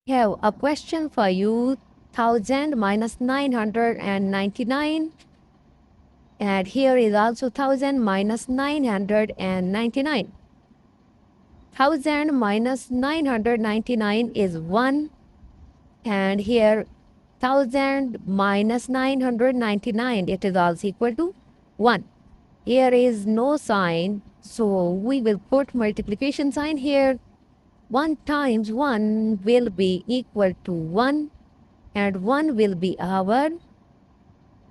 Have a question for you. 1000 minus 999, and here is also 1000 minus 999. 1000 minus 999 is 1, and here 1000 minus 999, it is also equal to 1. Here is no sign, so we will put multiplication sign here. 1 times 1 will be equal to 1, and 1 will be our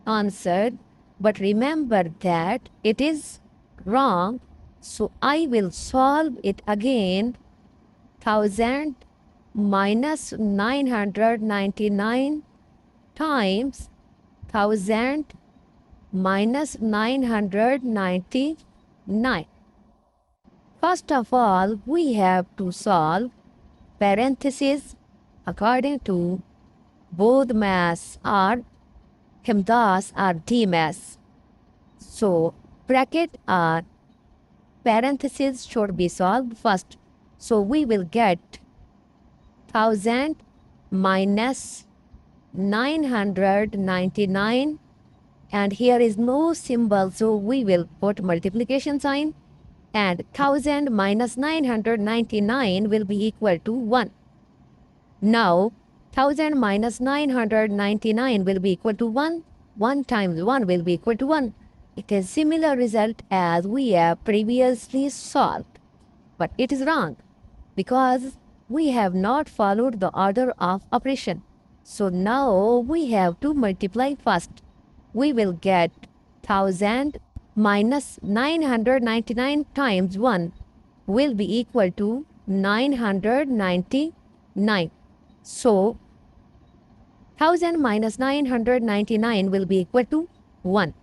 answer. But remember that it is wrong, so I will solve it again. 1000 minus 999 times 1000 minus 999. First of all, we have to solve parentheses according to both mass or PEMDAS or DMAS. So bracket or parentheses should be solved first. So we will get 1000 minus 999, and here is no symbol, so we will put multiplication sign, and 1000 minus 999 will be equal to 1. Now 1000 minus 999 will be equal to 1. 1 times 1 will be equal to 1. It is similar result as we have previously solved. But it is wrong because we have not followed the order of operation. So now we have to multiply first. We will get 1000 minus 999 times 1 will be equal to 999. So 1000 minus 999 will be equal to 1,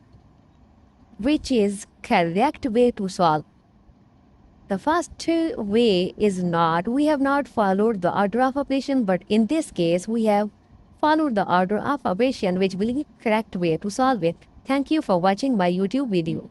which is correct way to solve. The first way is not, we have not followed the order of operation, but in this case we have followed the order of operation, which will be correct way to solve it. Thank you for watching my YouTube video.